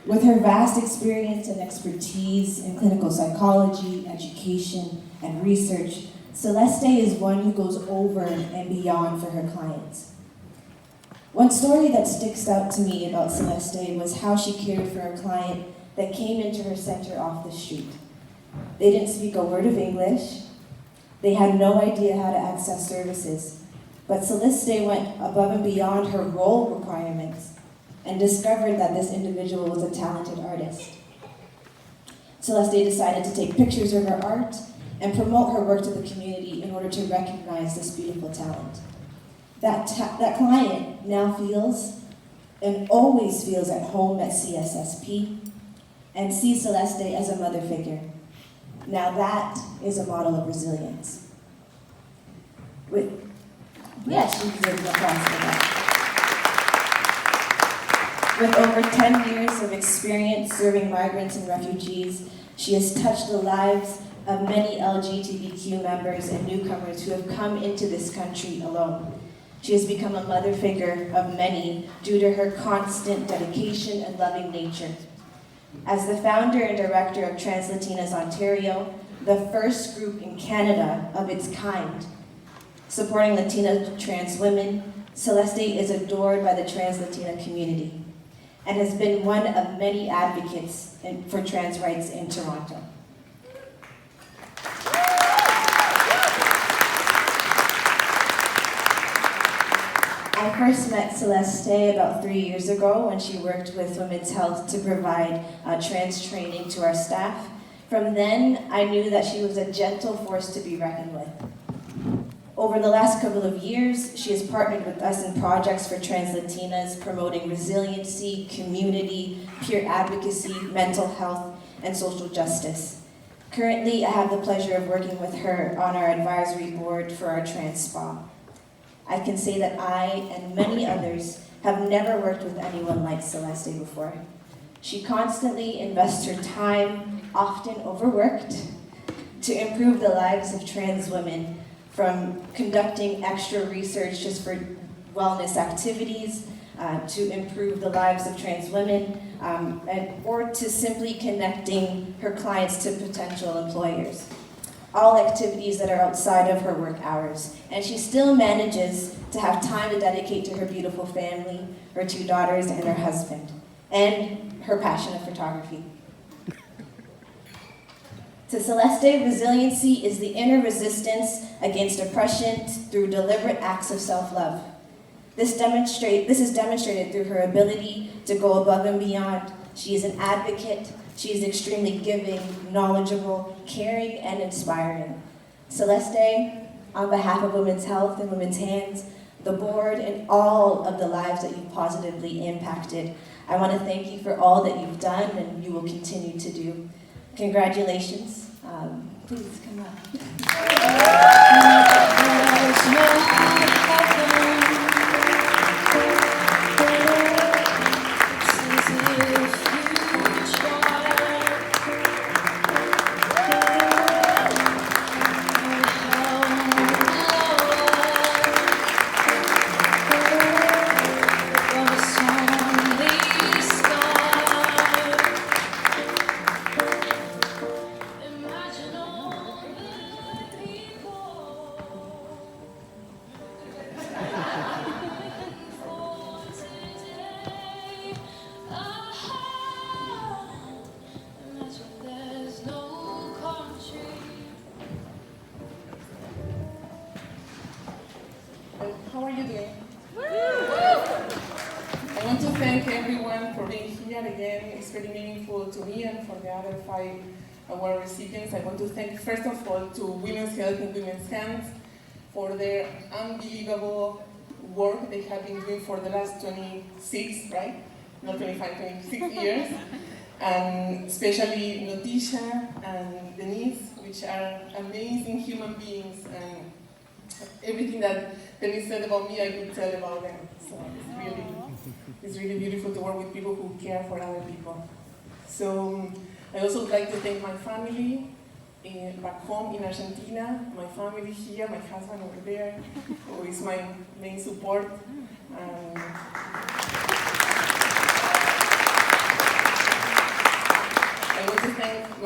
With her vast experience and expertise in clinical psychology, education, and research, Celeste is one who goes over and beyond for her clients. One story that sticks out to me about Celeste was how she cared for a client that came into her center off the street. They didn't speak a word of English. They had no idea how to access services. But Celeste went above and beyond her role requirements and discovered that this individual was a talented artist. Celeste decided to take pictures of her art and promote her work to the community in order to recognize this beautiful talent. That client now feels and always feels at home at CSSP and sees Celeste as a mother figure. Now that is a model of resilience. Yes, she deserves an applause for that. With over 10 years of experience serving migrants and refugees, she has touched the lives of many LGBTQ members and newcomers who have come into this country alone. She has become a mother figure of many due to her constant dedication and loving nature. As the founder and director of Trans Latinas Ontario, the first group in Canada of its kind, supporting Latina trans women, Celeste is adored by the trans Latina community and has been one of many advocates for trans rights in Toronto. I first met Celeste about 3 years ago when she worked with Women's Health to provide trans training to our staff. From then, I knew that she was a gentle force to be reckoned with. Over the last couple of years, she has partnered with us in projects for trans Latinas, promoting resiliency, community, peer advocacy, mental health, and social justice. Currently, I have the pleasure of working with her on our advisory board for our trans spa. I can say that I and many others have never worked with anyone like Celeste before. She constantly invests her time, often overworked, to improve the lives of trans women, from conducting extra research just for wellness activities, to improve the lives of trans women, or to simply connecting her clients to potential employers. All activities that are outside of her work hours. And she still manages to have time to dedicate to her beautiful family, her 2 daughters, and her husband, and her passion of photography. To Celeste, resiliency is the inner resistance against oppression through deliberate acts of self-love. This is demonstrated through her ability to go above and beyond. She is an advocate. She is extremely giving, knowledgeable, caring, and inspiring. Celeste, on behalf of Women's Health and Women's Hands, the board, and all of the lives that you've positively impacted, I want to thank you for all that you've done and you will continue to do. Congratulations. Please come up. How are you doing? I want to thank everyone for being here again. It's very meaningful to me and for the other 5 award recipients. I want to thank, first of all, to Women's Health and Women's Hands for their unbelievable work they have been doing for the last 26, right? Not 25, 26 years. And especially Notisha and Denise, which are amazing human beings, and everything that Denise said about me, I could tell about them. So it's really beautiful to work with people who care for other people. So I also would like to thank my family back home in Argentina, my family here, my husband over there, who is my main support.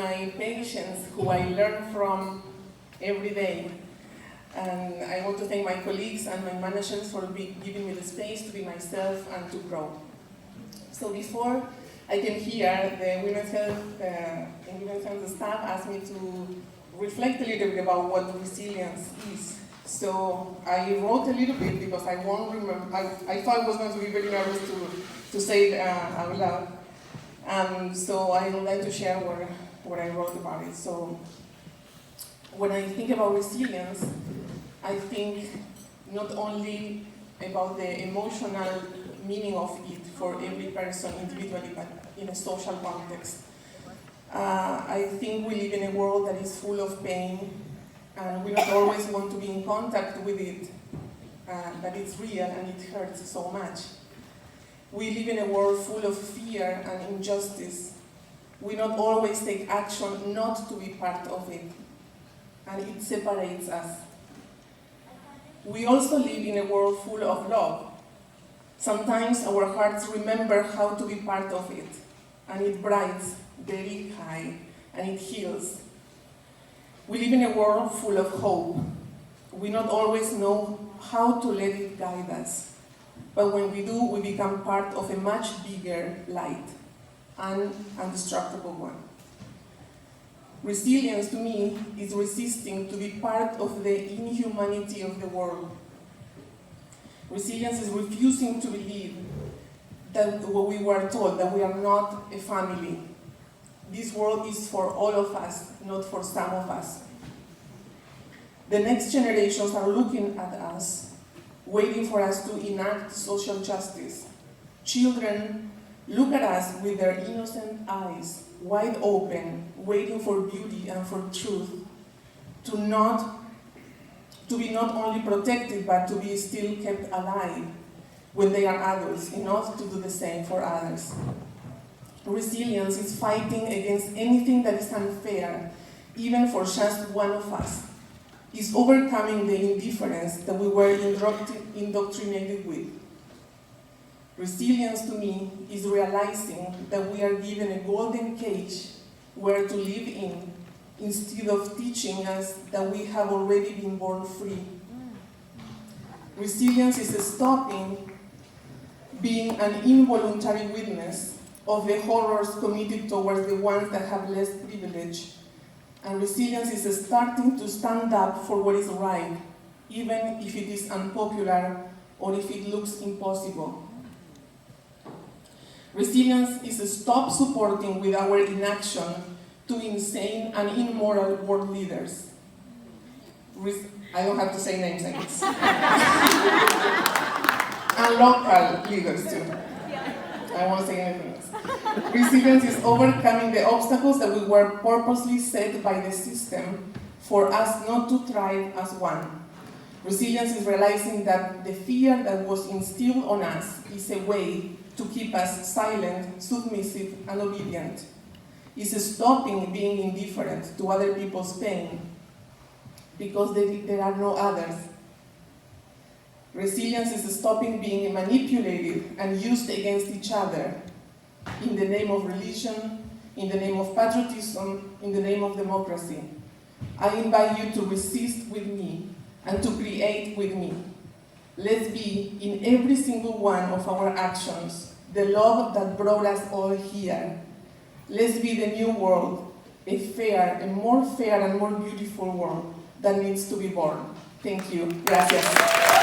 my patients who I learn from every day. And I want to thank my colleagues and my managers for giving me the space to be myself and to grow. So before I came here, the Women's Health staff asked me to reflect a little bit about what resilience is. So I wrote a little bit because I won't remember. I thought I was going to be very nervous to say it out loud. So I would like to share what I wrote about it. So when I think about resilience, I think not only about the emotional meaning of it for every person individually, but in a social context. I think we live in a world that is full of pain, and we don't always want to be in contact with it, but it's real and it hurts so much. We live in a world full of fear and injustice. We not always take action not to be part of it, and it separates us. We also live in a world full of love. Sometimes our hearts remember how to be part of it, and it brights very high, and it heals. We live in a world full of hope. We not always know how to let it guide us, but when we do, we become part of a much bigger light, an indestructible one. Resilience to me is resisting to be part of the inhumanity of the world. Resilience is refusing to believe that what we were told, that we are not a family. This world is for all of us, not for some of us. The next generations are looking at us, waiting for us to enact social justice. Children look at us with their innocent eyes, wide open, waiting for beauty and for truth, to be not only protected, but to be still kept alive when they are adults, enough to do the same for others. Resilience is fighting against anything that is unfair, even for just one of us. It's overcoming the indifference that we were indoctrinated with. Resilience to me is realizing that we are given a golden cage where to live in, instead of teaching us that we have already been born free. Resilience is stopping being an involuntary witness of the horrors committed towards the ones that have less privilege. And resilience is starting to stand up for what is right, even if it is unpopular or if it looks impossible. Resilience is stop supporting with our inaction to insane and immoral world leaders. I don't have to say names, I guess. And local leaders too. I won't say anything else. Resilience is overcoming the obstacles that we were purposely set by the system for us not to thrive as one. Resilience is realizing that the fear that was instilled on us is a way to keep us silent, submissive, and obedient. It's stopping being indifferent to other people's pain because there are no others. Resilience is stopping being manipulated and used against each other in the name of religion, in the name of patriotism, in the name of democracy. I invite you to resist with me and to create with me. Let's be, in every single one of our actions, the love that brought us all here. Let's be the new world, a more fair and more beautiful world that needs to be born. Thank you. Gracias.